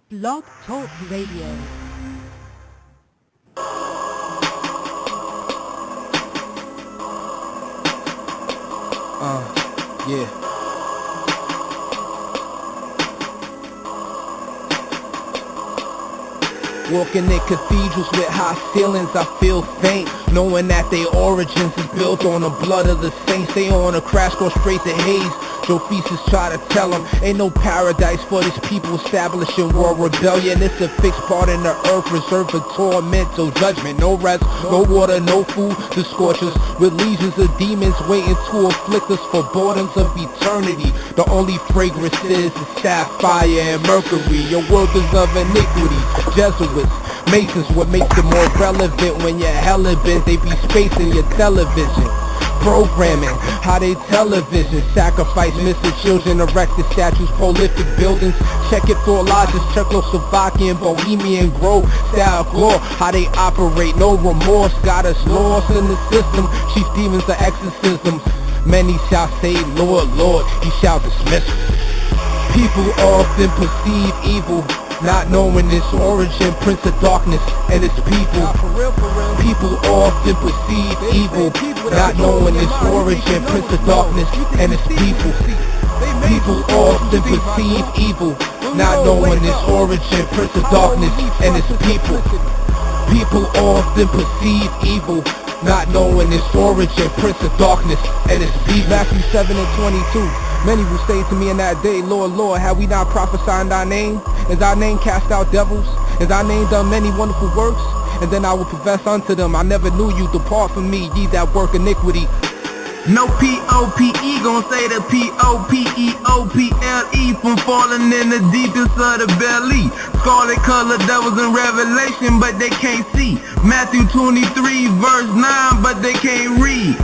Blog Talk Radio. Yeah. Walking in cathedrals with high ceilings, I feel faint, knowing that their origins is built on the blood of the saints. They on a crash course straight to Hades. Josephus try to tell them, ain't no paradise for these people establishing world rebellion. It's a fixed part in the earth reserved for torment, so judgment. No rest, no water, no food to scorch us, with legions of demons waiting to afflict us for boredoms of eternity. The only fragrance is sapphire and mercury. Your world is of iniquity. Jesuits, Masons, what makes it more relevant when you're hella bent? They be spacing your television. Programming, how they television sacrifice missing children, erected statues, prolific buildings. Check it for lodges, Czechoslovakian, Bohemian Grove style glory. How they operate, no remorse, got us lost in the system. Chief demons of exorcisms. Many shall say, Lord, Lord, he shall dismiss us. People often perceive evil, not knowing its origin, prince of darkness and its people. People often perceive evil, not knowing its origin, prince of darkness and its people. People often perceive evil, not knowing its origin, prince of darkness and its people. People often perceive evil, not knowing its origin, prince of darkness and its people. Matthew 7:22. Many will say to me in that day, Lord, Lord, have we not prophesied in thy name? Is thy name cast out devils? Is thy name done many wonderful works? And then I will profess unto them, I never knew you, depart from me, ye that work iniquity. No P-O-P-E, gon' say the P-O-P-E-O-P-L-E, from falling in the deepest of the belly. Scarlet colored devils in Revelation, but they can't see. Matthew 23 verse 9, but they can't read.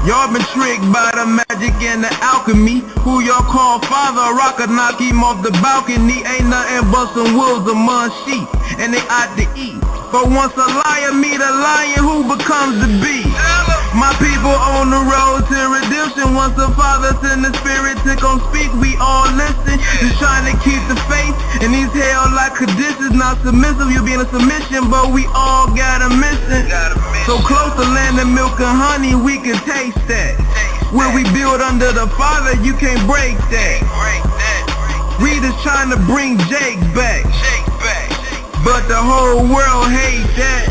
Y'all been tricked by the magic and the alchemy. Who y'all call father, rock or knock him off the balcony. Ain't nothing but some wolves among sheep, and they ought to eat. But once a liar meet a lion, who becomes the beast? My people on the road to redemption. Once the Father send the Spirit to come speak, we all listen. Just trying to keep the faith in these hell-like conditions. Not submissive, you be in a submission, but we all got a mission. So close to land of milk and honey, we can taste that. Where we build under the Father, you can't break that. Readers trying to bring Jake back, but the whole world hates that.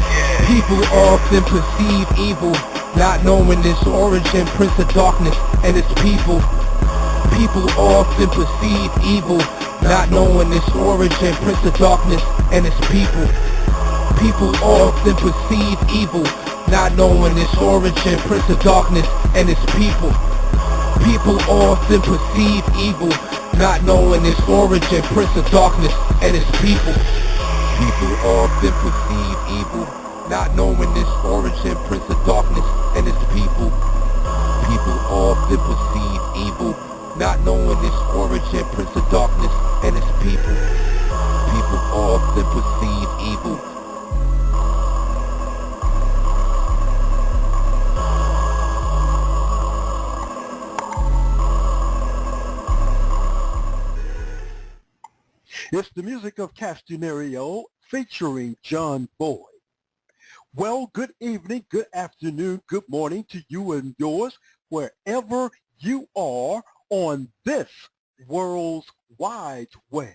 People often perceive evil, not knowing its origin, prince of darkness and its people. People often perceive evil, not knowing its origin, prince of darkness and its people. People often perceive evil, not knowing its origin, prince of darkness and its people. People often perceive evil, not knowing its origin, prince of darkness and its people. People often perceive evil, not knowing its origin, prince of darkness and its people. People often perceive evil, not knowing its origin, prince of darkness and its people. People often perceive evil. It's the music of Castanerio featuring John Boyd. Well, good evening, good afternoon, good morning to you and yours, wherever you are on this world's wide web.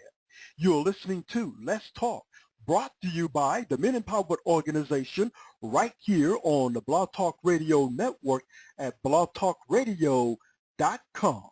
You're listening to Let's Talk, brought to you by the Men Empowered Organization, right here on the Blog Talk Radio Network at blogtalkradio.com.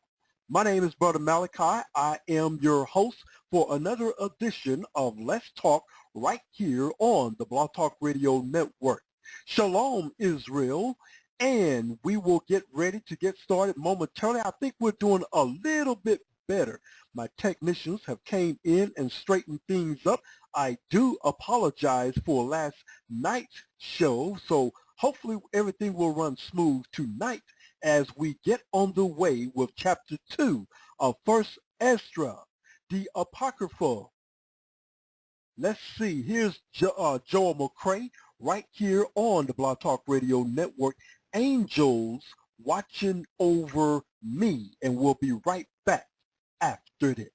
My name is Brother Malachi. I am your host for another edition of Let's Talk right here on the Blog Talk Radio Network. Shalom, Israel, and we will get ready to get started momentarily. I think we're doing a little bit better. My technicians have came in and straightened things up. I do apologize for last night's show, so hopefully everything will run smooth tonight as we get on the way with chapter 2 of First Esdras, the Apocrypha. Let's see, here's Joel McCrae right here on the Blog Talk Radio Network, Angels Watching Over Me, and we'll be right back after this.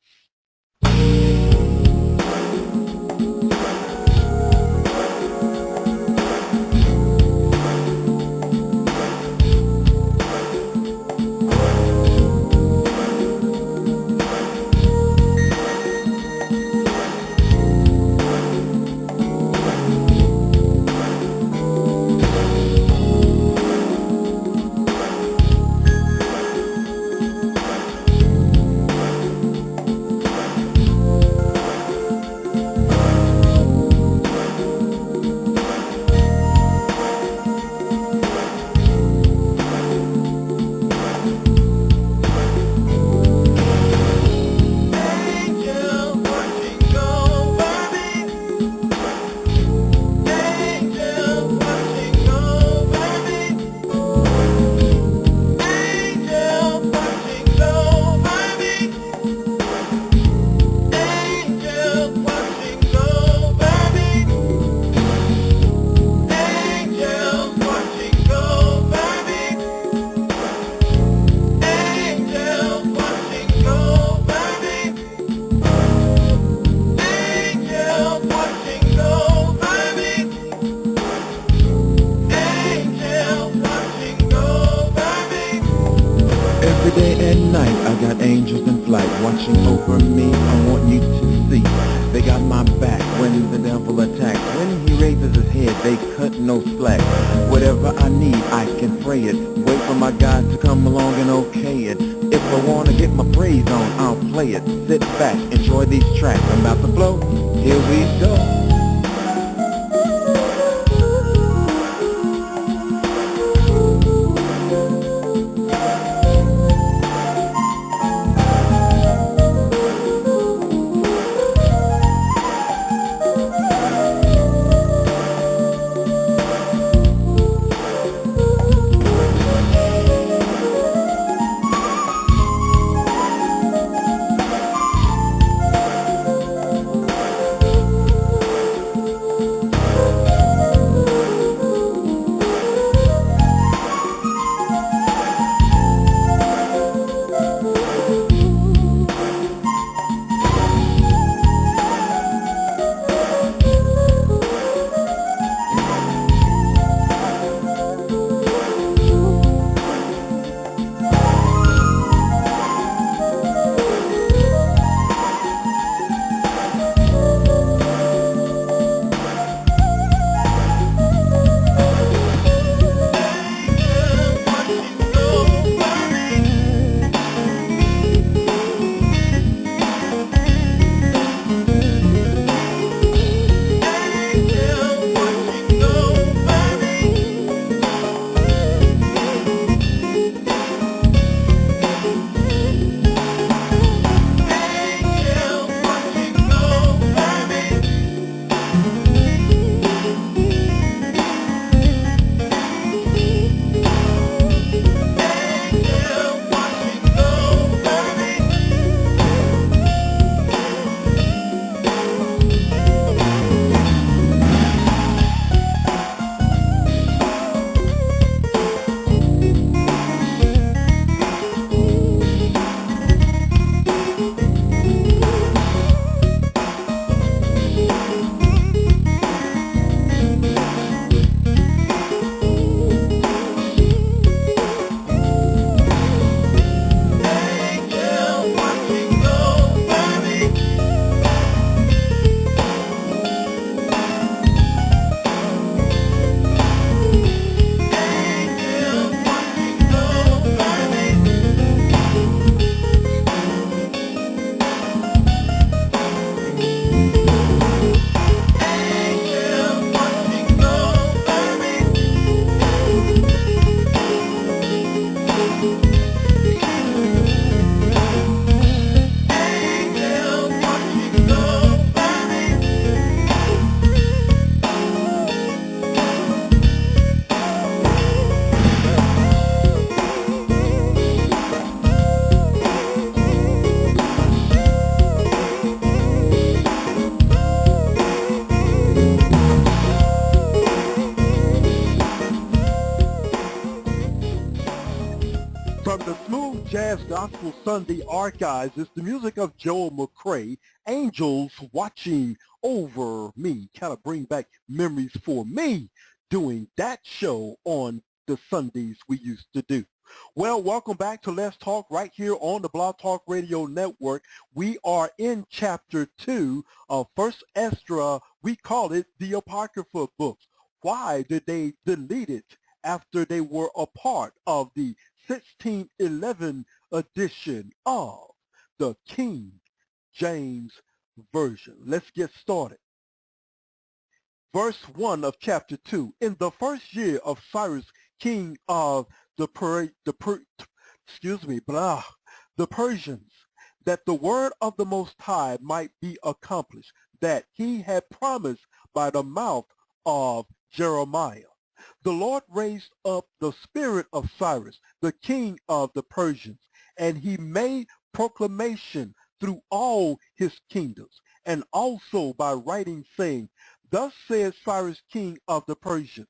me, I want you to see. They got my back when the devil attacks. When he raises his head, they cut no slack. Whatever I need, I can pray it. Wait for my God to come along and okay it. If I want to get my praise on, I'll play it. Sit back, enjoy these tracks. I'm about to blow. Here we go. From the Smooth Jazz Gospel Sunday archives is the music of Joel McCrae, Angels Watching Over Me. Kind of bring back memories for me doing that show on the Sundays we used to do. Well, welcome back to Let's Talk right here on the Blog Talk Radio Network. We are in Chapter 2 of First Esdras. We call it the Apocrypha books. Why did they delete it after they were a part of the 1611 edition of the King James Version? Let's get started. Verse 1 of chapter 2. In the first year of Cyrus, king of the Persians, that the word of the Most High might be accomplished, that he had promised by the mouth of Jeremiah. The Lord raised up the spirit of Cyrus, the king of the Persians, and he made proclamation through all his kingdoms, and also by writing, saying, Thus says Cyrus, king of the Persians,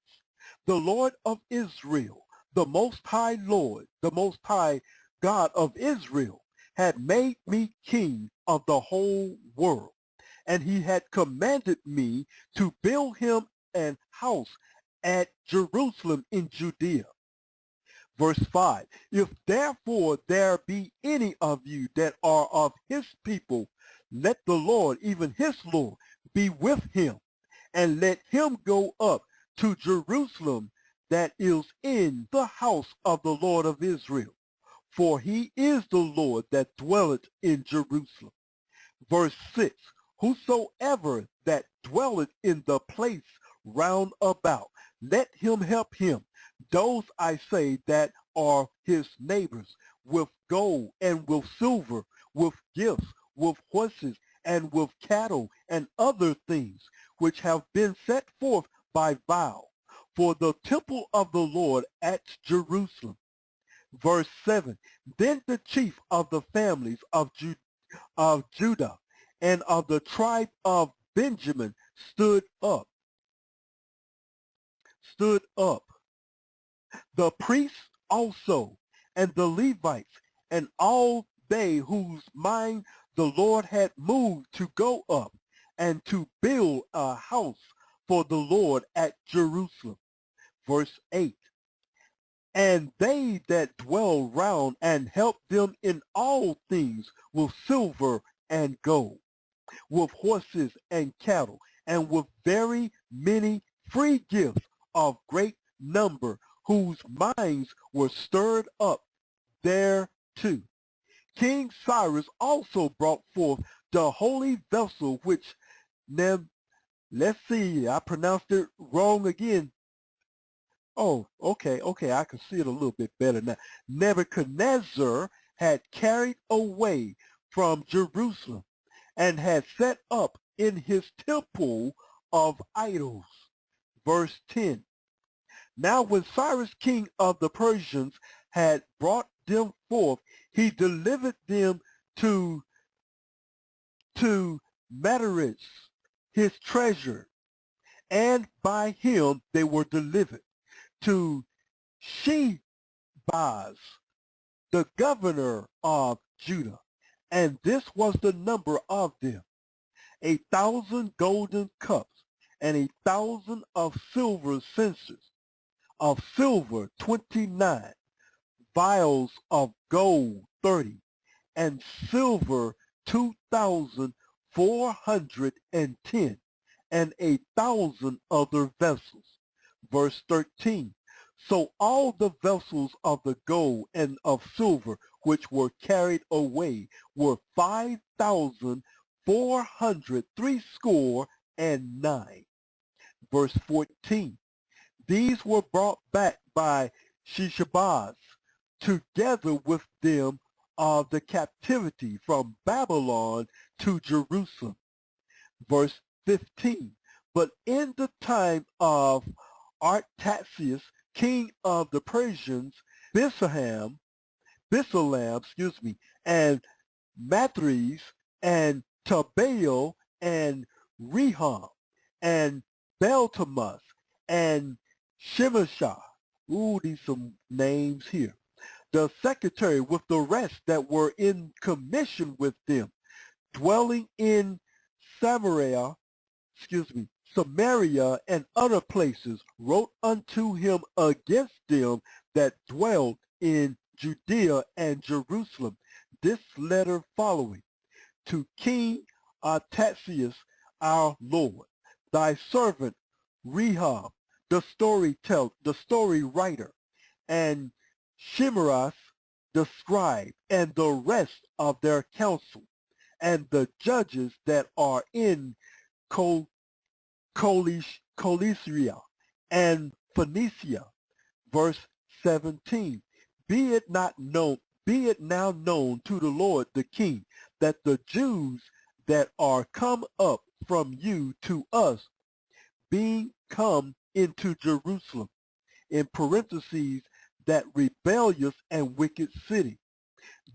the Lord of Israel, the Most High Lord, the Most High God of Israel, had made me king of the whole world, and he had commanded me to build him an house at Jerusalem in Judea. Verse 5, if therefore there be any of you that are of his people, let the Lord, even his Lord, be with him, and let him go up to Jerusalem that is in the house of the Lord of Israel. For he is the Lord that dwelleth in Jerusalem. Verse 6, whosoever that dwelleth in the place round about, let him help him, those I say that are his neighbors, with gold and with silver, with gifts, with horses and with cattle and other things, which have been set forth by vow, for the temple of the Lord at Jerusalem. Verse 7, then the chief of the families of Judah and of the tribe of Benjamin stood up. The priests also, and the Levites, and all they whose mind the Lord had moved to go up and to build a house for the Lord at Jerusalem. Verse 8, and they that dwell round and help them in all things with silver and gold, with horses and cattle, and with very many free gifts of great number, whose minds were stirred up thereto. King Cyrus also brought forth the holy vessel which, let's see, I pronounced it wrong again. Oh, okay, I can see it a little bit better now. Nebuchadnezzar had carried away from Jerusalem and had set up in his temple of idols. Verse 10. Now when Cyrus king of the Persians had brought them forth, he delivered them to Madaris, his treasurer, and by him they were delivered to Shebaz, the governor of Judah, and this was the number of them, 1,000 golden cups, and 1,000 of silver censers, of silver 29, vials of gold 30, and silver 2,410, and 1,000 other vessels. Verse 13, so all the vessels of the gold and of silver which were carried away were 5,409. Verse 14, these were brought back by Sheshbaz, together with them of the captivity from Babylon to Jerusalem. Verse 15, but in the time of Artaxerxes, king of the Persians, Bisalam, and Mathres, and Tabeel, and Rehum, and Beltamus, and Shemashah. Ooh, these some names here. The secretary with the rest that were in commission with them, dwelling in Samaria and other places, wrote unto him against them that dwelled in Judea and Jerusalem this letter following: to King Artaxerxes our Lord, thy servant Rehum, the story writer, and Shimeras the scribe, and the rest of their council, and the judges that are in Cilicia and Phoenicia. Verse 17, be it now known to the Lord the King, that the Jews that are come up from you to us, being come into Jerusalem, in parentheses, that rebellious and wicked city,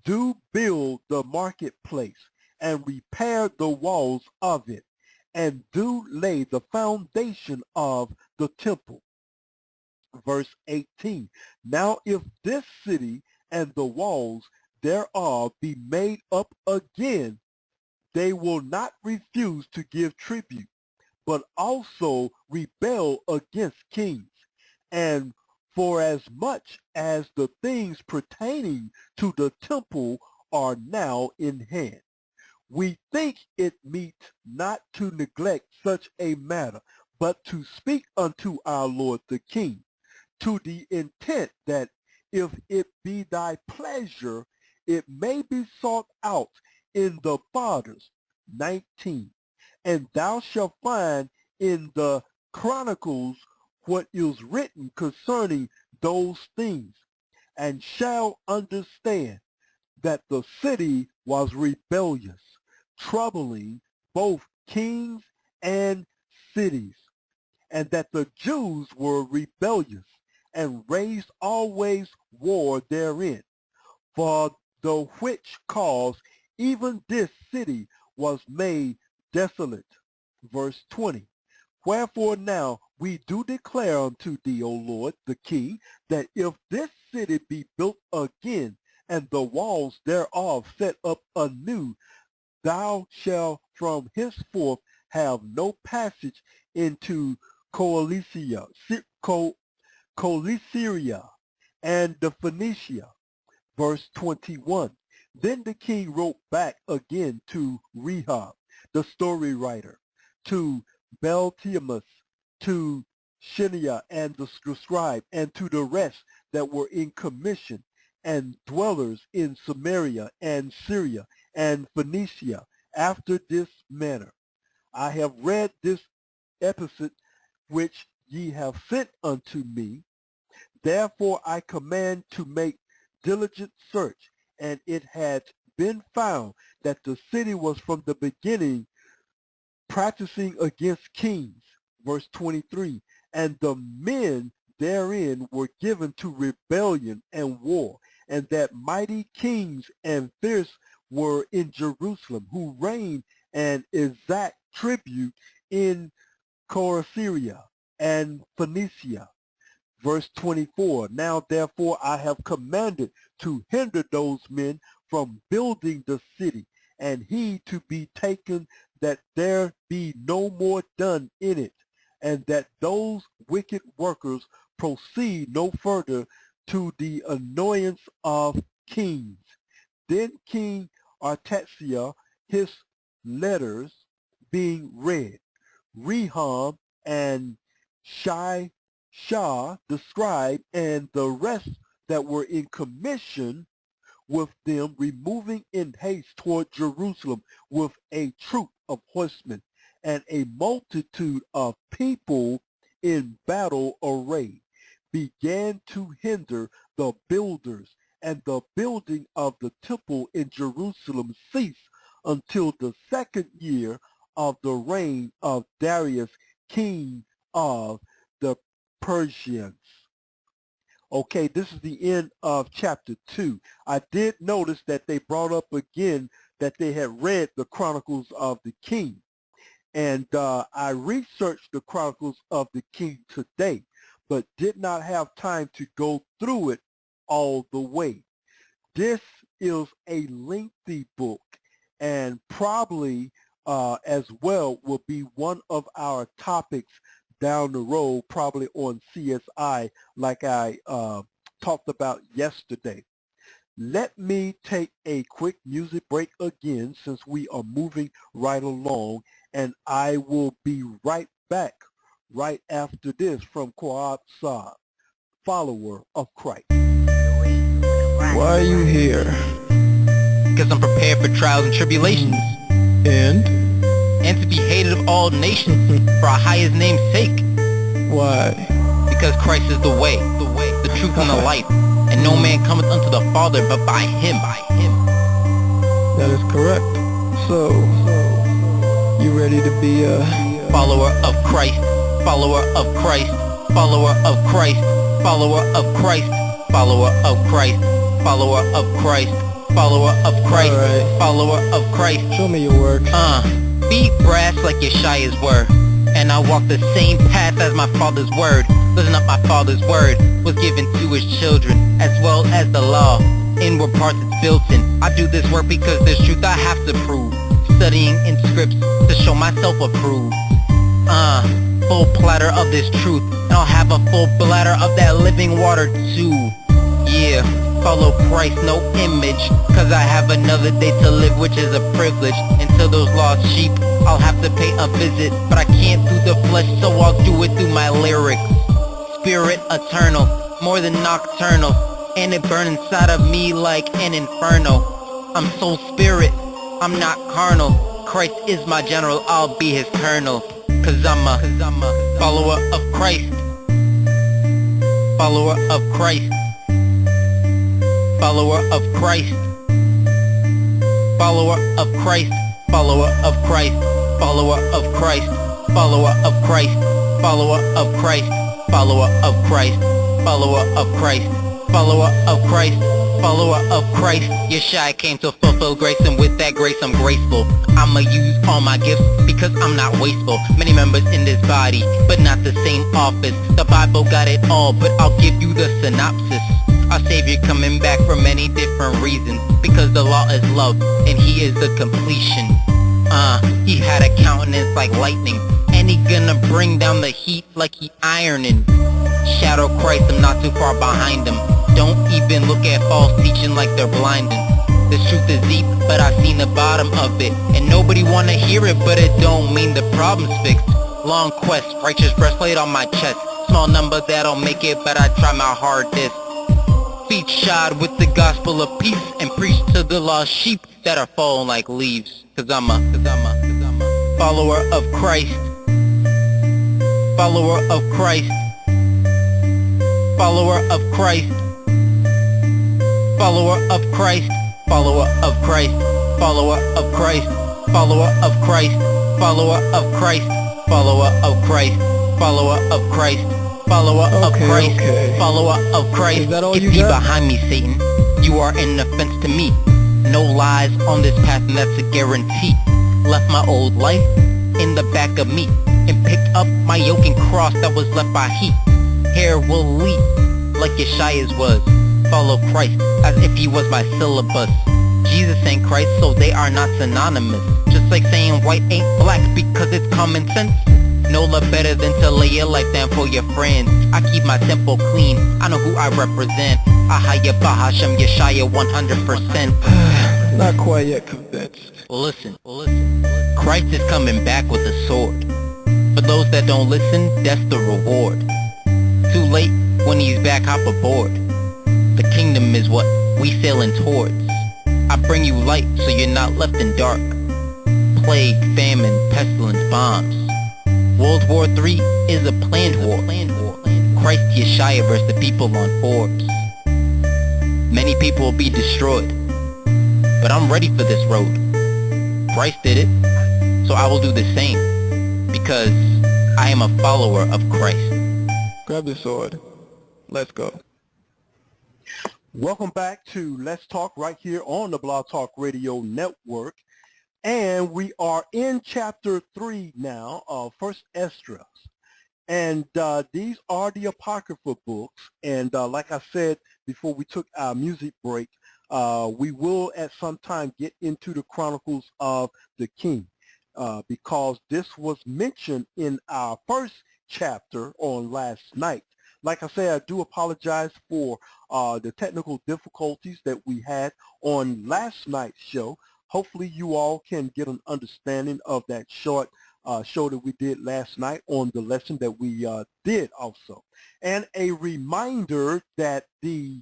do build the marketplace, and repair the walls of it, and do lay the foundation of the temple. Verse 18, now if this city and the walls thereof be made up again, they will not refuse to give tribute, but also rebel against kings, and For as much as the things pertaining to the temple are now in hand, we think it meet not to neglect such a matter, but to speak unto our Lord the King, to the intent that if it be thy pleasure, it may be sought out in the fathers. 19. And thou shalt find in the Chronicles what is written concerning those things, and shall understand that the city was rebellious, troubling both kings and cities, and that the Jews were rebellious, and raised always war therein. For the which cause even this city was made desolate. Verse 20. Wherefore now we do declare unto thee, O Lord, the King, that if this city be built again, and the walls thereof set up anew, thou shalt from henceforth have no passage into Coalicia, Coelisyria, and the Phoenicia. Verse 21. Then the king wrote back again to Rehab, the story writer, to Beltimus, to Shenia and the scribe, and to the rest that were in commission, and dwellers in Samaria and Syria and Phoenicia, after this manner. I have read this epistle which ye have sent unto me. Therefore I command to make diligent search, and it had been found that the city was from the beginning practicing against kings. Verse 23, and the men therein were given to rebellion and war, and that mighty kings and fierce were in Jerusalem, who reigned and exact tribute in Corycia and Phoenicia. Verse 24, now therefore I have commanded to hinder those men from building the city, and heed to be taken that there be no more done in it, and that those wicked workers proceed no further to the annoyance of kings. Then King Artaxerxes, his letters being read, Rehum and Shai the scribe, and the rest that were in commission with them, removing in haste toward Jerusalem with a troop of horsemen and a multitude of people in battle array, began to hinder the builders, and the building of the temple in Jerusalem ceased until the second year of the reign of Darius, king of the Persians. Okay, this is the end of chapter 2. I did notice that they brought up again that they had read the Chronicles of the King. And I researched the Chronicles of the King today, but did not have time to go through it all the way. This is a lengthy book, and probably as well will be one of our topics down the road, probably on CSI, like I talked about yesterday. Let me take a quick music break again, since we are moving right along, and I will be right back right after this from Quab Saab, follower of Christ. Why are you here? Because I'm prepared for trials and tribulations, And? and to be hated of all nations for our highest name's sake. Why? Because Christ is the way, the truth, and the life, and no man cometh unto the Father but by him. That is correct. So, you ready to be a Follower of Christ, follower of Christ, follower of Christ, follower of Christ, follower of Christ, follower of Christ, follower of Christ, Alright. follower of Christ. Show me your work. Beat brass like Yeshua's word, and I walk the same path as my Father's word. Listen up, my Father's word was given to his children, as well as the law. Inward parts it's built in. I do this work because there's truth I have to prove. Studying in scripts to show myself approved. full platter of this truth, and I'll have a full bladder of that living water too. Yeah, follow Christ, no image, cause I have another day to live, which is a privilege. And to those lost sheep, I'll have to pay a visit, but I can't through the flesh, so I'll do it through my lyrics. Spirit eternal, more than nocturnal, and it burns inside of me like an inferno. I'm soul spirit, I'm not carnal. Christ is my general, I'll be his colonel. Cause I'm a follower of Christ. Follower of Christ. Follower of Christ. Follower of Christ. Follower of Christ. Follower of Christ. Follower of Christ. Follower of Christ. Follower of Christ. Follower of Christ. Follower of Christ. Follower of Christ. Yeshua came to fulfill grace, and with that grace I'm graceful. I'ma use all my gifts because I'm not wasteful. Many members in this body, but not the same office. The Bible got it all, but I'll give you the synopsis. Our Savior coming back for many different reasons, because the law is love, and he is the completion. He had a countenance like lightning, and he gonna bring down the heat like he ironing. Shadow Christ, I'm not too far behind him. Don't even look at false teaching like they're blinding. This truth is deep, but I've seen the bottom of it, and nobody wanna hear it, but it don't mean the problem's fixed. Long quest, righteous breastplate on my chest. Small number that'll make it, but I try my hardest. Feet shod with the gospel of peace, and preach to the lost sheep that are falling like leaves. Cause I'm a follower of Christ. Follower of Christ. Follower of Christ. Follower of Christ. Follower of Christ. Follower of Christ. Follower of Christ. Follower of Christ. Follower of Christ. Follower of Christ. Follower of Christ. Follower of Christ. Is that all Get you thee got? behind me, Satan. You are an offense to me. No lies on this path, and that's a guarantee. Left my old life in the back of me, and picked up my yoke and cross that was left by heat. Hair will leap like Yeshua's was. Follow Christ as if he was my syllabus. Jesus and Christ, so they are not synonymous. Just like saying white ain't black because it's common sense. No love better than to lay your life down for your friends. I keep my temple clean, I know who I represent. Ahaya Bahashem Yeshaya 100%. Not quite yet convinced. Listen. Christ is coming back with a sword. For those that don't listen, that's the reward. Too late, when he's back, hop aboard. The kingdom is what we sailing towards. I bring you light so you're not left in dark. Plague, famine, pestilence, bombs. World War III is a planned war. Christ Yeshua versus the people on Forbes. Many people will be destroyed, but I'm ready for this road. Christ did it, so I will do the same, because I am a follower of Christ. Grab the sword. Let's go. Welcome back to Let's Talk right here on the Blog Talk Radio Network. And we are in chapter 3 now of First Esdras. And these are the Apocrypha books. And like I said before we took our music break, we will at some time get into the Chronicles of the King, because this was mentioned in our first chapter on last night. Like I said, I do apologize for the technical difficulties that we had on last night's show. Hopefully you all can get an understanding of that short show that we did last night on the lesson that we did also. And a reminder that the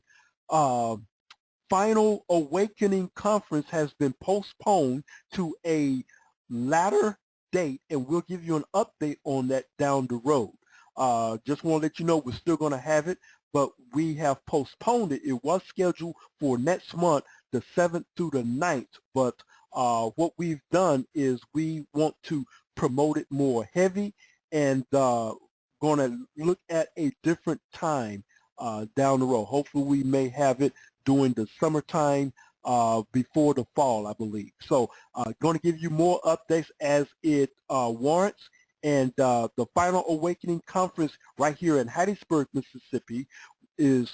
Final Awakening Conference has been postponed to a latter date, and we'll give you an update on that down the road. Just want to let you know we're still going to have it, but we have postponed it. It was scheduled for next month, the 7th through the 9th, but what we've done is we want to promote it more heavy, and going to look at a different time down the road. Hopefully we may have it during the summertime before the fall, I believe. So going to give you more updates as it warrants. And the Final Awakening Conference right here in Hattiesburg, Mississippi is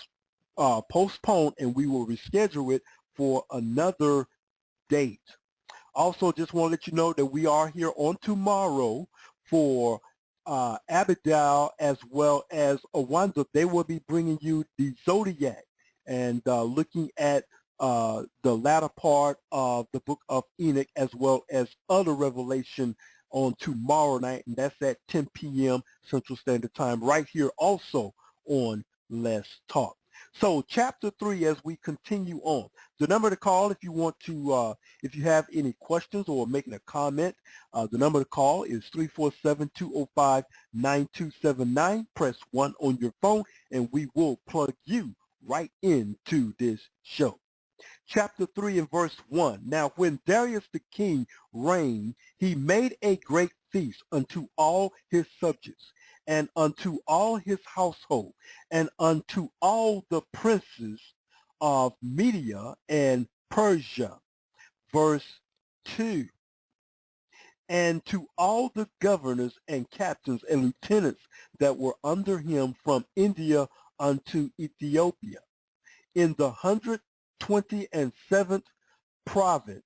postponed, and we will reschedule it for another date. Also, just want to let you know that we are here on tomorrow for Abigail as well as Awanda, they will be bringing you the Zodiac and looking at the latter part of the book of Enoch as well as other revelation on tomorrow night, and that's at 10 p.m. Central Standard Time right here also on Let's Talk. So chapter 3, as we continue on, the number to call if you want to, if you have any questions or making a comment, the number to call is 347-205-9279. Press 1 on your phone and we will plug you right into this show. Chapter 3 and verse 1. Now when Darius the king reigned, he made a great feast unto all his subjects, and unto all his household, and unto all the princes of Media and Persia. Verse 2. And to all the governors and captains and lieutenants that were under him from India unto Ethiopia, in the 127th province.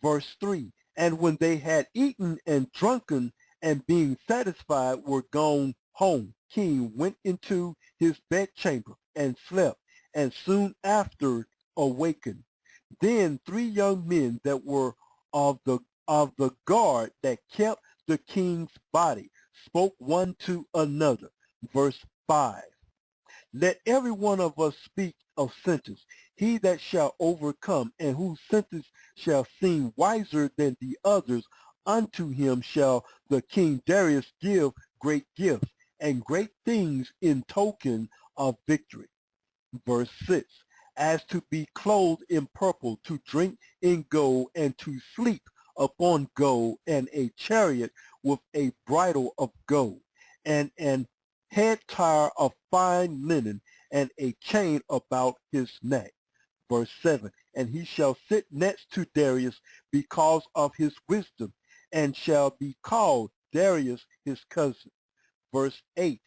Verse 3. And when they had eaten and drunken, and being satisfied were gone home, king went into his bedchamber and slept, and soon after awakened. Then 3 young men that were of the guard that kept the king's body spoke one to another. Verse 5. Let every one of us speak of sentence, he that shall overcome, and whose sentence shall seem wiser than the others, unto him shall the king Darius give great gifts and great things in token of victory. Verse 6. As to be clothed in purple, to drink in gold, and to sleep upon gold, and a chariot with a bridle of gold, and an head tire of fine linen, and a chain about his neck. Verse 7. And he shall sit next to Darius because of his wisdom, and shall be called Darius his cousin. Verse 8.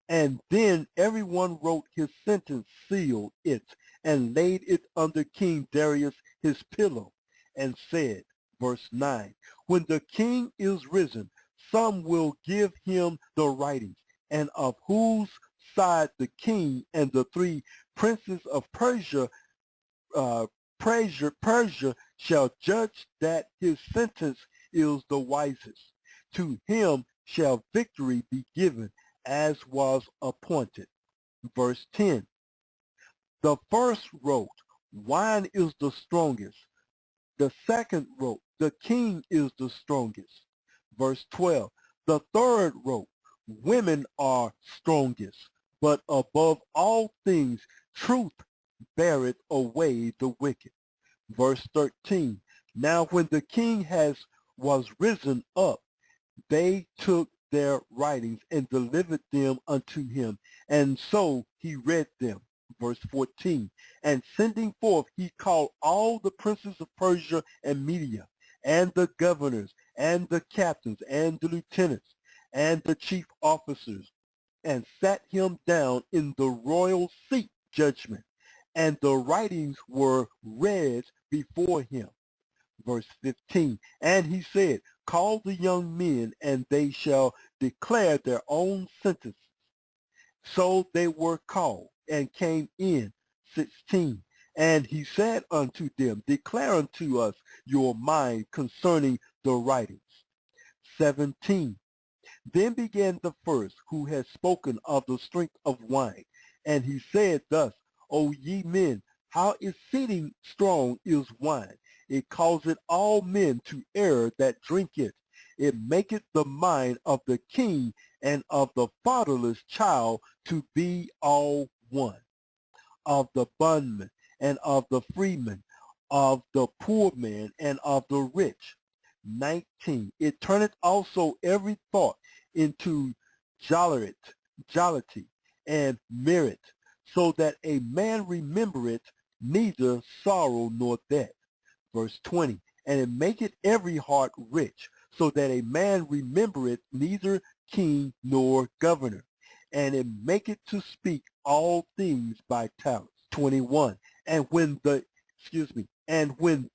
And then everyone wrote his sentence, sealed it, and laid it under King Darius his pillow, and said, verse 9, when the king is risen, some will give him the writings, and of whose side the king and the 3 princes of Persia shall judge that his sentence is the wisest. To him shall victory be given, as was appointed. Verse 10. The first wrote, wine is the strongest. The second wrote, the king is the strongest. Verse 12. The third wrote, women are strongest, but above all things, truth beareth away the wicked. Verse 13. Now when the king was risen up, they took their writings and delivered them unto him, and so he read them. Verse 14. And sending forth, he called all the princes of Persia and Media, and the governors, and the captains, and the lieutenants, and the chief officers, and sat him down in the royal seat judgment, and the writings were read before him. Verse 15. And he said, call the young men, and they shall declare their own sentences. So they were called, and came in. 16. And he said unto them, declare unto us your mind concerning the writings. 17. Then began the first, who had spoken of the strength of wine. And he said thus, O ye men, how exceeding strong is wine! It causeth all men to err that drink it. It maketh the mind of the king and of the fatherless child to be all one, of the bondman and of the freeman, of the poor man and of the rich. 19. It turneth also every thought into jollity and merit, so that a man remembereth neither sorrow nor death. Verse 20. And it maketh every heart rich, so that a man remembereth neither king nor governor. And it maketh to speak all things by talents. 21. And when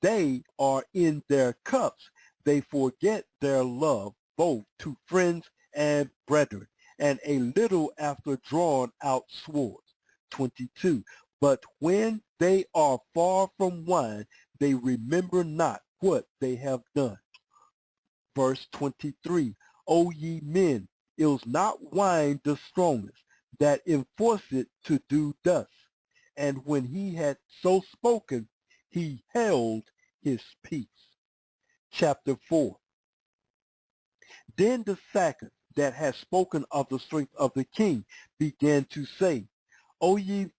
they are in their cups, they forget their love both to friends and brethren, and a little after drawn out swords. 22. But when they are far from wine, they remember not what they have done. Verse 23. O ye men, is not wine the strongest, that enforceth to do thus? And when he had so spoken, he held his peace. Chapter 4. Then the second that had spoken of the strength of the king began to say, O ye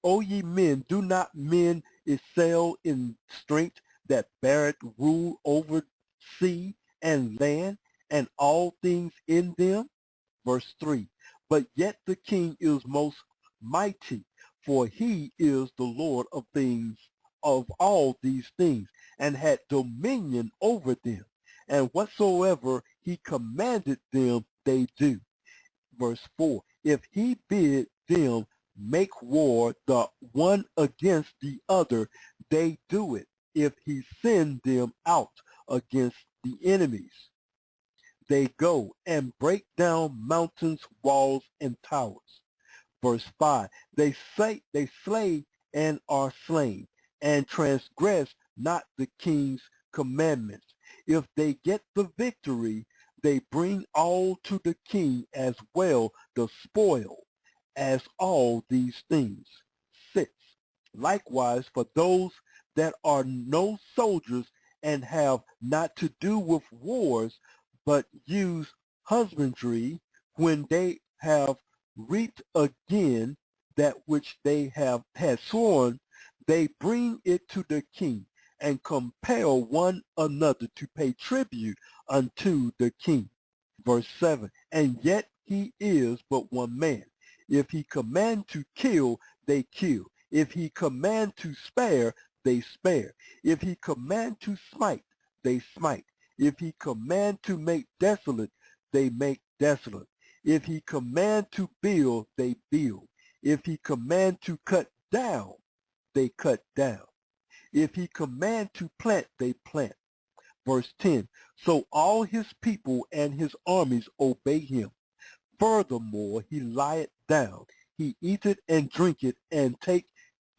men, do not men excel in strength that beareth rule over sea and land and all things in them? Verse 3. But yet the king is most mighty, for he is the Lord of things, of all these things, and had dominion over them. And whatsoever he commanded them, they do. Verse 4. If he bid them make war the one against the other, they do it. If he send them out against the enemies, they go and break down mountains, walls, and towers. Verse 5. They slay and are slain, and transgress not the king's commandments. If they get the victory, they bring all to the king, as well the spoil as all these things. 6. Likewise, for those that are no soldiers and have not to do with wars, but use husbandry, when they have reaped again that which they have had sworn, they bring it to the king, and compel one another to pay tribute unto the king. Verse 7. And yet he is but one man. If he command to kill, they kill. If he command to spare, they spare. If he command to smite, they smite. If he command to make desolate, they make desolate. If he command to build, they build. If he command to cut down, they cut down. If he command to plant, they plant. Verse 10. So all his people and his armies obey him. Furthermore, he lieth down, he eateth and drinketh, and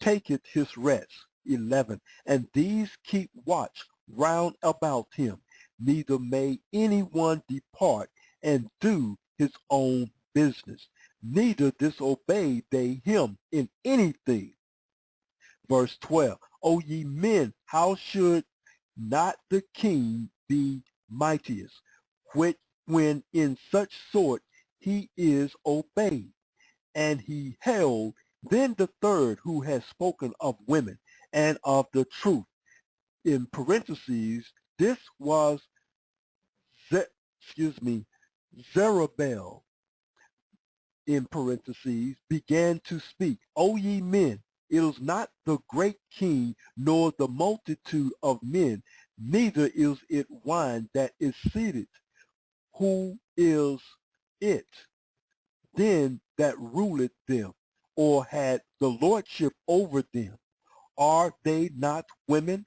taketh his rest. 11. And these keep watch round about him, neither may anyone depart and do his own business, neither disobey they him in anything. Verse 12. O ye men, how should not the king be mightiest, which when in such sort he is obeyed? And he held. Then the third, who has spoken of women and of the truth, in parentheses, this was Zerubbabel, in parentheses, began to speak. O ye men, it is not the great king, nor the multitude of men, neither is it wine that is seated. Who is it then that ruleth them, or had the lordship over them? Are they not women?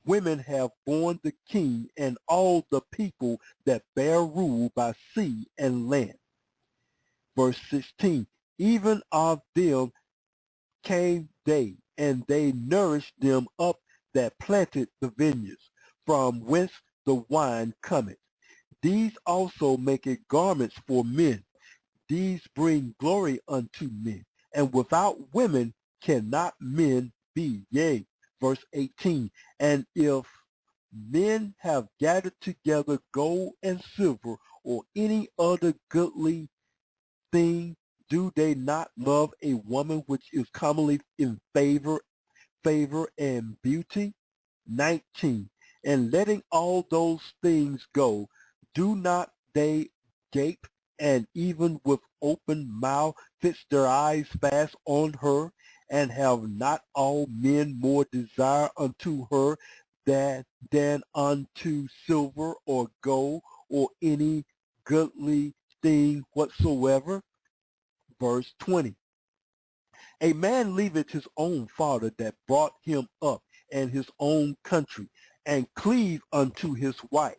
Women have borne the king and all the people that bear rule by sea and land. Verse 16. Even of them came they, and they nourished them up that planted the vineyards, from whence the wine cometh. These also make it garments for men. These bring glory unto men, and without women cannot men be. Yea, verse 18. And if men have gathered together gold and silver, or any other goodly thing, do they not love a woman which is commonly in favor and beauty? 19. And letting all those things go, do not they gape, and even with open mouth fix their eyes fast on her? And have not all men more desire unto her than unto silver or gold, or any goodly thing whatsoever? Verse 20. A man leaveth his own father that brought him up, and his own country, and cleave unto his wife.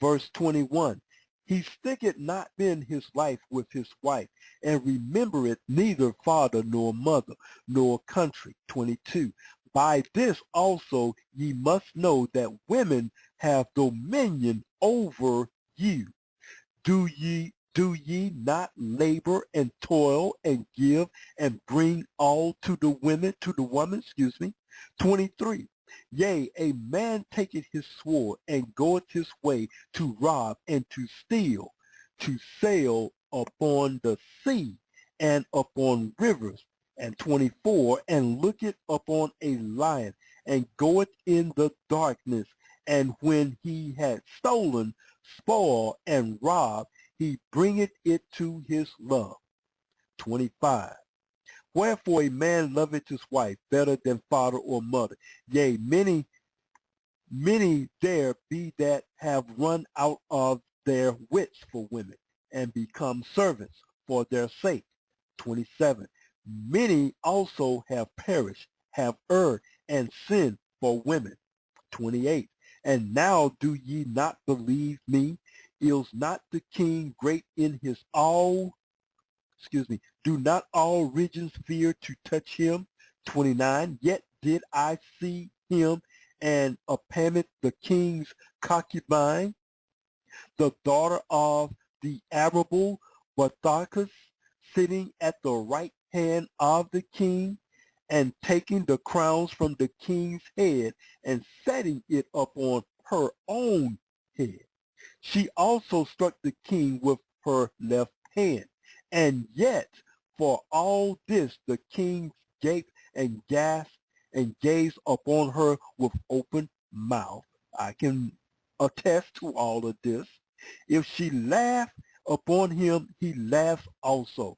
Verse 21, he sticketh not in his life with his wife, and remembereth neither father nor mother, nor country. 22, by this also ye must know that women have dominion over you. Do ye not labor and toil and give and bring all to the woman, 23. Yea, a man taketh his sword and goeth his way to rob and to steal, to sail upon the sea and upon rivers. And 24, and looketh upon a lion and goeth in the darkness. And when he had stolen, spoiled, and robbed, he bringeth it to his love. 25. Wherefore a man loveth his wife better than father or mother. Yea, many there be that have run out of their wits for women, and become servants for their sake. 27. Many also have perished, have erred, and sinned for women. 28. And now do ye not believe me? Is not the king great in his do not all regions fear to touch him? 29, yet did I see him and Apamit the king's concubine, the daughter of the admirable Batharchus, sitting at the right hand of the king, and taking the crowns from the king's head and setting it upon her own head. She also struck the king with her left hand. And yet, for all this, the king gaped and gasped and gazed upon her with open mouth. I can attest to all of this. If she laughed upon him, he laughed also.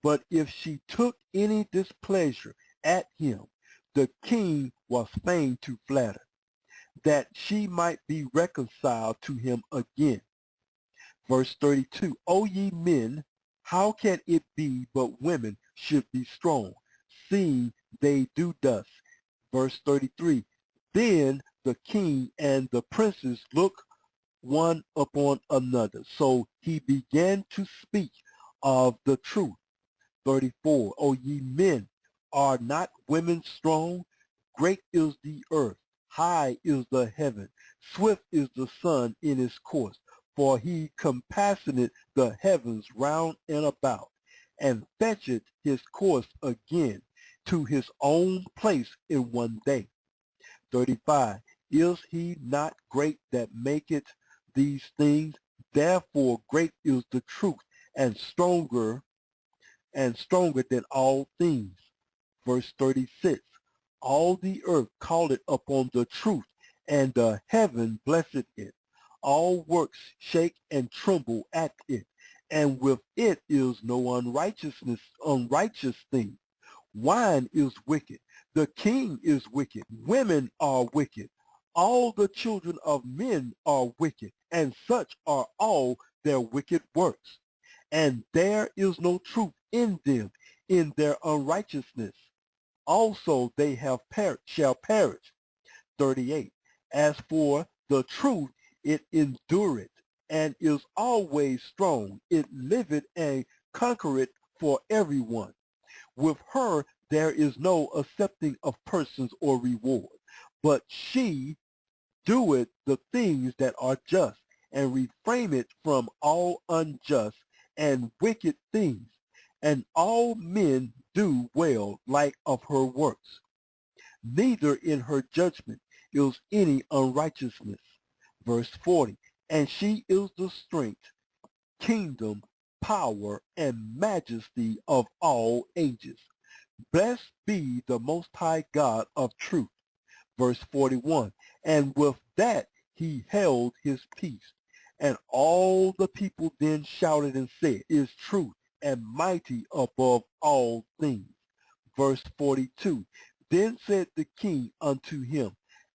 But if she took any displeasure at him, the king was fain to flatter, that she might be reconciled to him again. Verse 32, O ye men, how can it be but women should be strong, seeing they do thus? Verse 33, then the king and the princes looked one upon another. So he began to speak of the truth. 34, O ye men, are not women strong? Great is the earth, high is the heaven, swift is the sun in his course. For he compasseth the heavens round and about, and fetcheth his course again to his own place in one day. 35, is he not great that maketh these things? Therefore great is the truth, and stronger than all things. Verse 36, all the earth calleth upon the truth, and the heaven blesseth it. All works shake and tremble at it, and with it is no unrighteous thing. Wine is wicked, the king is wicked, women are wicked, all the children of men are wicked, and such are all their wicked works. And there is no truth in them, in their unrighteousness. Also they shall perish. 38, as for the truth, it endureth, and is always strong. It liveth and conquereth for everyone. With her there is no accepting of persons or reward, but she doeth the things that are just, and refraineth from all unjust and wicked things, and all men do well like of her works. Neither in her judgment is any unrighteousness. Verse 40, and she is the strength, kingdom, power, and majesty of all ages. Blessed be the Most High God of truth. Verse 41, and with that he held his peace. And all the people then shouted and said, is truth and mighty above all things. Verse 42, then said the king unto him,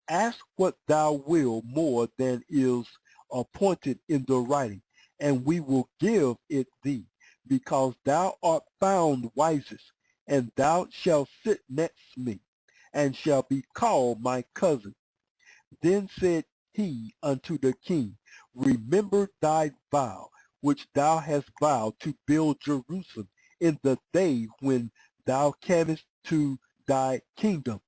ask what thou wilt more than is appointed in the writing, and we will give it thee, because thou art found wisest, and thou shalt sit next me, and shalt be called my cousin. Then said he unto the king, remember thy vow, which thou hast vowed to build Jerusalem in the day when thou camest to thy kingdom.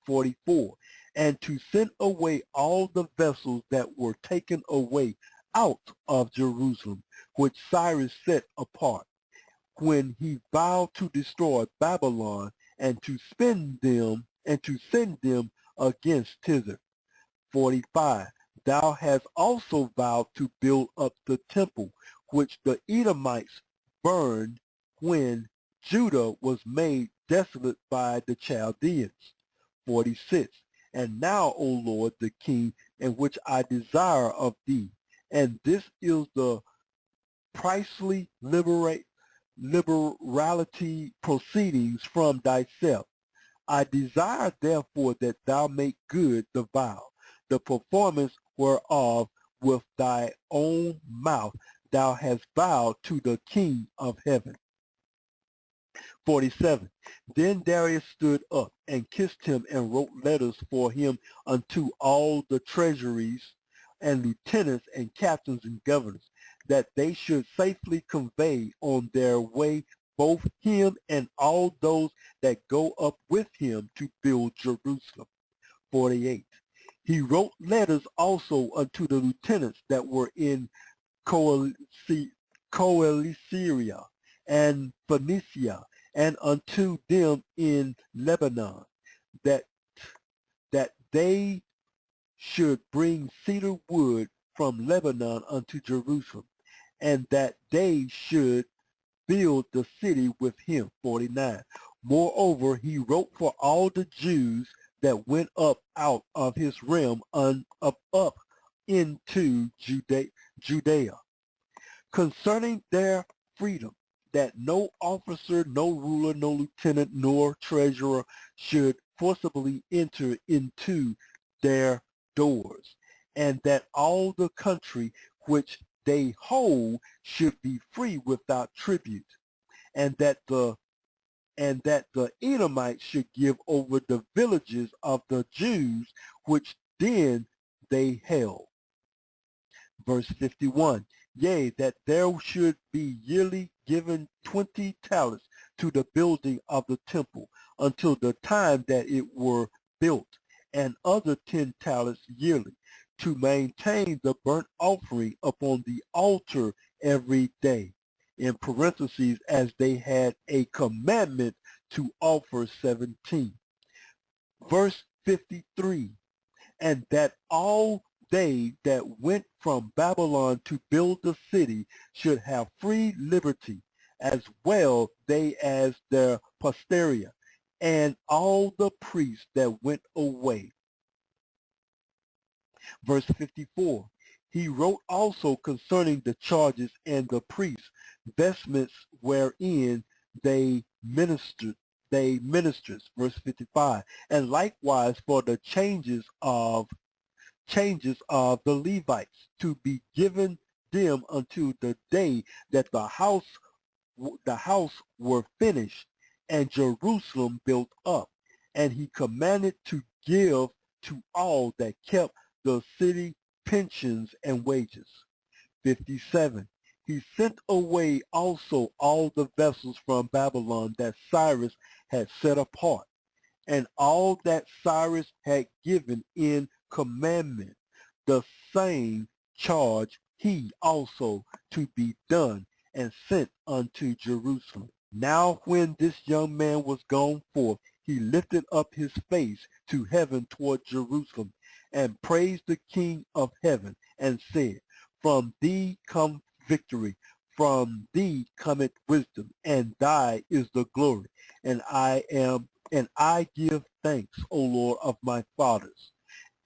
44. And to send away all the vessels that were taken away out of Jerusalem, which Cyrus set apart, when he vowed to destroy Babylon and to send them against Tizar. 45. Thou hast also vowed to build up the temple, which the Edomites burned when Judah was made desolate by the Chaldeans. 46. And now, O Lord, the King, in which I desire of thee, and this is the princely liberality proceedings from thyself. I desire therefore that thou make good the vow, the performance whereof with thy own mouth thou hast vowed to the King of heaven. 47. Then Darius stood up and kissed him and wrote letters for him unto all the treasuries and lieutenants and captains and governors, that they should safely convey on their way both him and all those that go up with him to build Jerusalem. 48. He wrote letters also unto the lieutenants that were in Coelicia and Phoenicia, and unto them in Lebanon, that they should bring cedar wood from Lebanon unto Jerusalem, and that they should build the city with him. 49. Moreover, he wrote for all the Jews that went up out of his realm up into Judea, concerning their freedom, that no officer, no ruler, no lieutenant, nor treasurer should forcibly enter into their doors, and that all the country which they hold should be free without tribute, and that the Edomites should give over the villages of the Jews which then they held. Verse 51. Yea, that there should be yearly given 20 talents to the building of the temple until the time that it were built, and other 10 talents yearly, to maintain the burnt offering upon the altar every day. In parentheses, as they had a commandment to offer 17. Verse 53. And that all they that went from Babylon to build the city should have free liberty, as well they as their posterior, and all the priests that went away. Verse 54. He wrote also concerning the charges and the priests' vestments wherein they ministered. Verse 55. And likewise for the changes of the Levites, to be given them unto the day that the house were finished and Jerusalem built up. And he commanded to give to all that kept the city pensions and wages. 57. He sent away also all the vessels from Babylon that Cyrus had set apart, and all that Cyrus had given in commandment, the same charge he also to be done, and sent unto Jerusalem. Now when this young man was gone forth, he lifted up his face to heaven toward Jerusalem, and praised the King of heaven, and said, From thee come victory, from thee cometh wisdom, and thy is the glory, and I give thanks, O Lord of my fathers.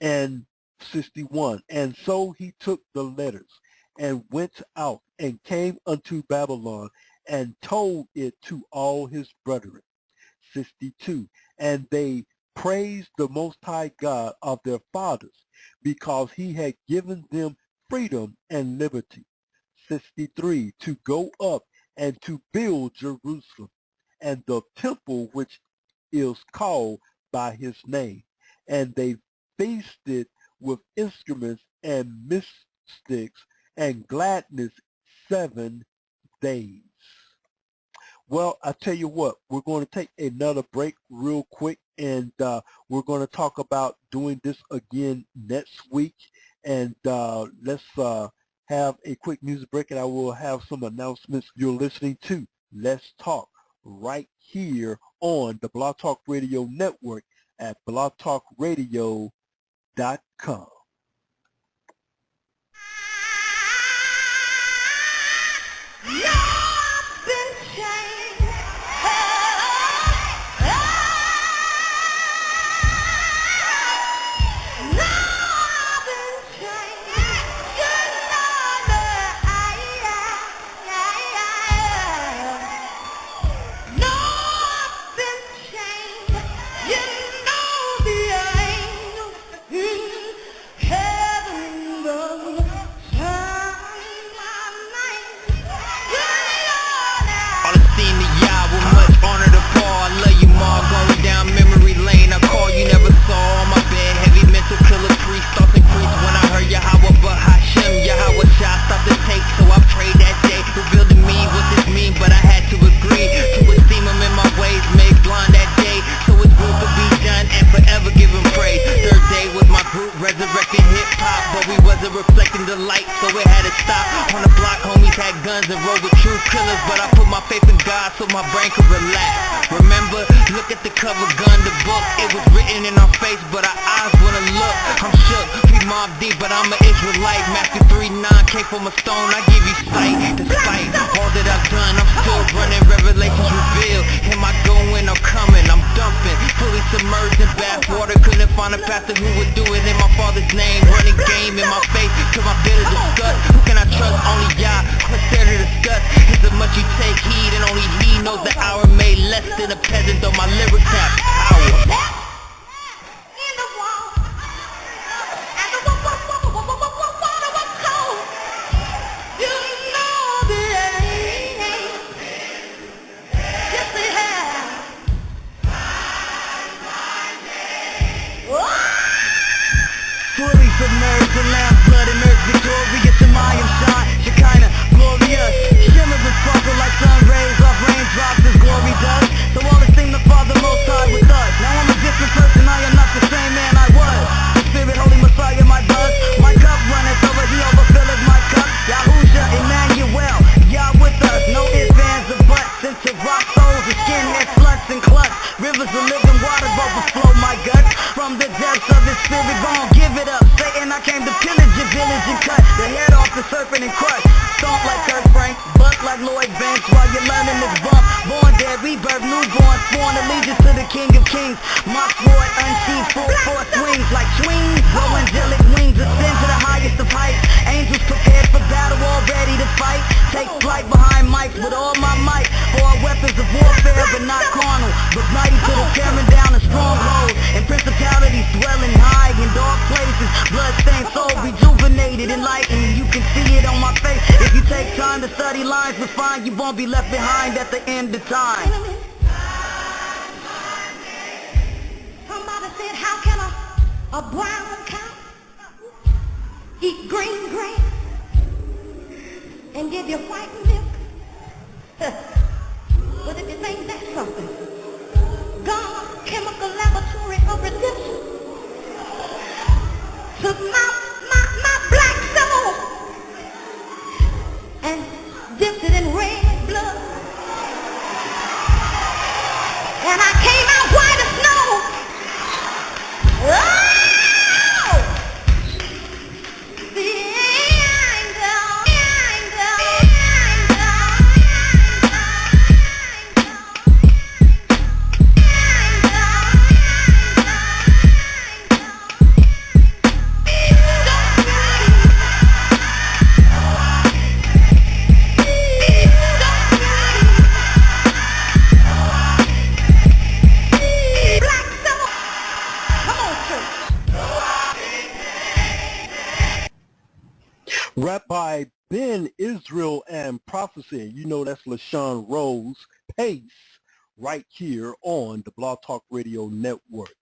And 61. And so he took the letters, and went out, and came unto Babylon, and told it to all his brethren. 62. And they praised the Most High God of their fathers, because he had given them freedom and liberty. 63. To go up and to build Jerusalem, and the temple which is called by his name. And they feasted with instruments and mystics and gladness 7 days. Well, I tell you what, we're going to take another break real quick, and we're going to talk about doing this again next week. And let's have a quick music break, and I will have some announcements. You're listening to Let's Talk right here on the Blog Talk Radio Network at blogtalkradio.com. Reflecting the light, so it had to stop. On the block, homies had guns and rolled with true killers, but I put my faith in God so my brain could relax. Remember, look at the cover, gun, the book. It was written in our face, but our eyes wouldn't look. I'm shook, we mob deep, but I'm an Israelite. Matthew 3:9 came from a stone, I give you sight. Despite all that I've done, I'm still running, revelations revealed. Am I going or coming? I'm dumping, fully submerged in bath water. Couldn't find a pastor who would do it in my father's name. Running game in my face to my bitter disgust. Who can I trust? Only Yah. What's there to discuss? Is it much you take heed, and only He knows the hour made less than a peasant, though my lyrics have power. Fully submerged in lamb's blood and earth victorious in my shine, Shekinah, glorious. Shimmer and sparkle like sun rays off raindrops as glory does. So all the sing the Father Most High with us. Now I'm a different person, I am not the same man I was. The Spirit, Holy Messiah, my buzz. My cup runneth over, He overfilleth my cup. Yahusha, Emmanuel, Yah with us. No ifs, ands, or buts. Into rock souls and skinhead sluts and clutch. Rivers of living water overflow my guts. From the depths of His Spirit, gon' give it up. Satan, I came to pillage your village and cut the head off the serpent and crush. Stomp like Kurt Frank, buck like Lloyd Banks while you're learning this bump. Born dead, rebirth, newborn, sworn allegiance to the King of Kings. My sword unsheathed, full force wings like swings. Blow angelic wings, ascend to the highest of heights. Angels prepared for battle, all ready to fight. Take flight behind mics with all my might. For our weapons of warfare, but not carnal, but mighty to the tearing down of strongholds and principalities dwelling high in dark places. Bloodstained soul, rejuvenated, enlightened. You can see it on my face. If you take time to study lines, refine, you won't be left behind at the end of time. Somebody said, how can a brown cow eat green grass and give you white milk? But if you think that's something, God's chemical laboratory of redemption took my black soul and dipped it in red blood, and I came out white as snow. Oh! Rabbi Ben Israel and Prophecy. You know that's LaShawn Rose Pace right here on the Blog Talk Radio Network.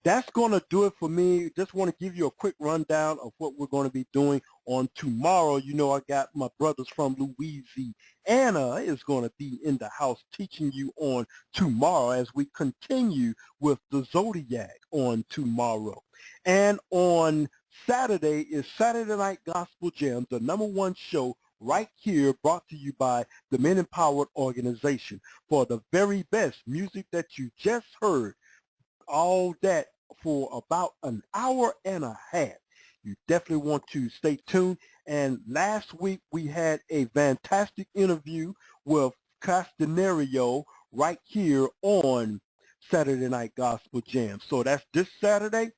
that's going to do it for me. Just want to give you a quick rundown of what we're going to be doing on tomorrow. You know, I got my brothers from Louisiana is going to be in the house teaching you on tomorrow as we continue with the Zodiac on tomorrow. And on Saturday is Saturday Night Gospel Jam, the #1 show right here, brought to you by the Men Empowered Organization. For the very best music that you just heard, all that for about an hour and a half. You definitely want to stay tuned. And last week we had a fantastic interview with Castanerio right here on Saturday Night Gospel Jam. So that's this Saturday.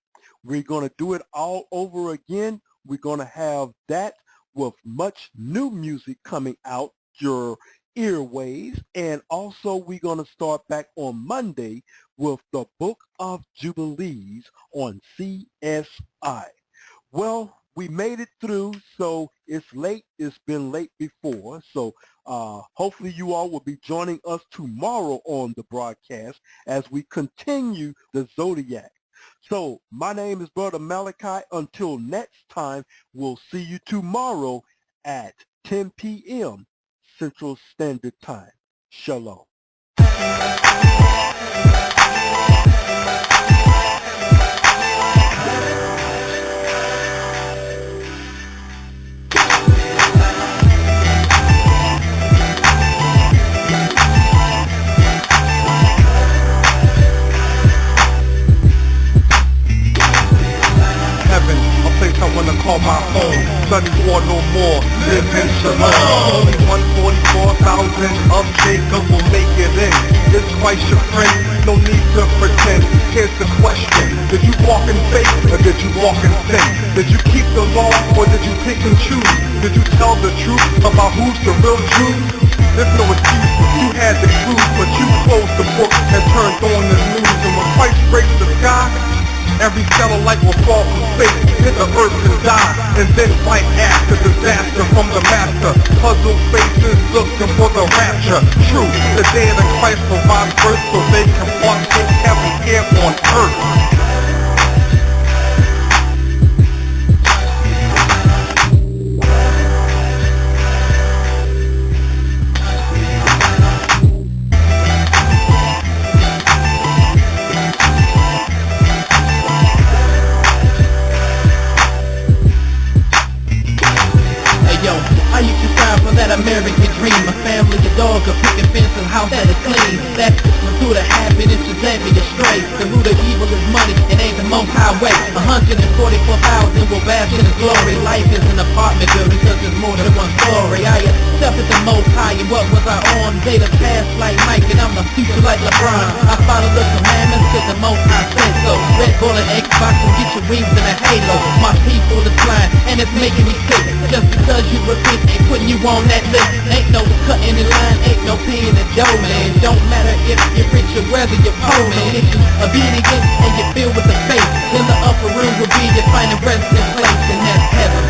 We're going to do it all over again. We're going to have that with much new music coming out your earwaves. And also we're going to start back on Monday with the Book of Jubilees on CSI. Well, we made it through, so it's late. It's been late before. So hopefully you all will be joining us tomorrow on the broadcast as we continue the Zodiac. So my name is Brother Malachi. Until next time, we'll see you tomorrow at 10 p.m. Central Standard Time. Shalom. I wanna call my home. Study war no more, live in shalom. Only 144,000 of Jacob will make it in. It's Christ your friend, no need to pretend. Here's the question: did you walk in faith or did you walk in sin? Did you keep the law or did you pick and choose? Did you tell the truth about who's the real Jew? There's no excuse, you had the truth, but you closed the book and turned on the news. And when Christ breaks the sky, every satellite will fall from space, hit the earth and die, and then fight after disaster from the master. Puzzle faces looking for the rapture. True, the day that Christ provides birth so they can partake heaven here on earth. American dream, a family, a dog, a picket fence, and house that is clean. That's the root of happiness, is led me astray. The root of evil is money, it ain't the most highway. 144,000 will bask in his glory. Life is an apartment building, cause there's more than one story. I accepted the most high, and what was I on? They the past like Mike, and I'm the future like LeBron. I follow the commandments, cause the most high said so. Red Bull and Xbox will get your wings in a halo. My people is blind, and it's making me sick. Just because you repent ain't putting you on that list. Ain't no cutting in line, ain't no paying the dough, man. Don't matter if you're rich or whether you're poor, man. If you're obedient and you're filled with the faith, then the upper room will be your final resting place, and that's heaven.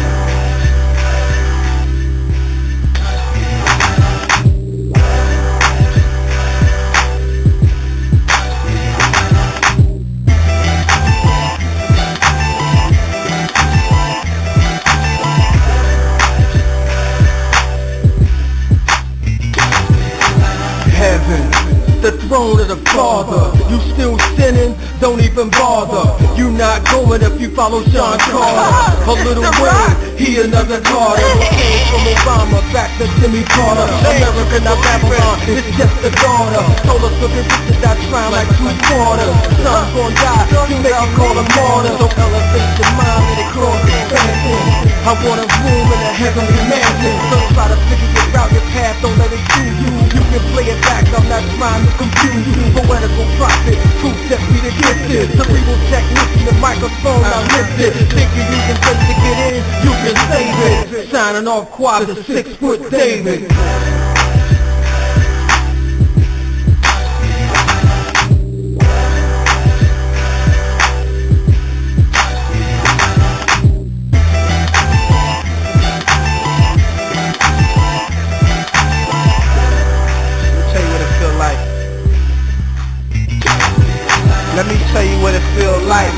The throne of the Father, you still sinning, don't even bother. You not going if you follow Sean Carter. A little Wayne, he another Carter. Came from Obama back to Jimmy Carter. America not Babylon, it's just the daughter. Told us looking bitches that trying like 3/4. Son's gonna die, you make it call a martyr. So elevate your mind and it cross expansion. I want a room in a heavenly mansion. Don't try to figure it out, your path, don't let it do you. You can play it back, I'm not trying to confuse you. Poetical prophet, truth set me to gifted. Cerebral technician, the microphone I lifted. Think you using faith to get in, you can save it. Signing off quad to 6-foot David. Let me tell you what it feel like.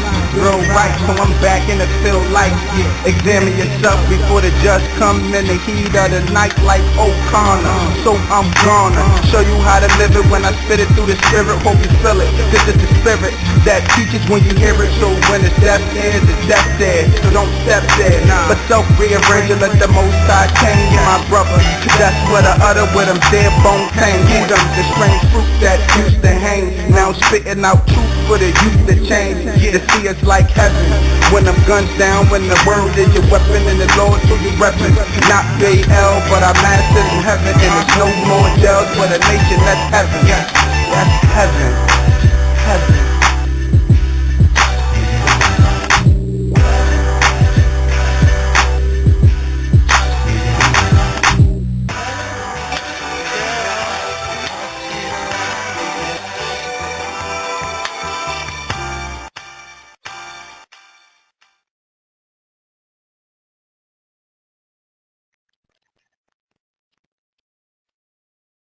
can it feel like? Examine yourself before the judge come in the heat of the night like O'Connor. So I'm gonna show you how to live it when I spit it through the spirit. Hope you feel it. This is the spirit that teaches when you hear it. So when it's deaf ears, it's deaf there. So don't step there. But self-rearrange and let the Most High change my brother. That's what I utter with them dead bone tang. Who them? The strange fruit that used to hang. Now spitting out truth for the youth to change. To see us like heaven. When them guns down, when the word is your weapon and the Lord to your reference. Not Baal, but our masters in heaven. And there's no more jails for the nation. That's heaven. That's heaven. Heaven.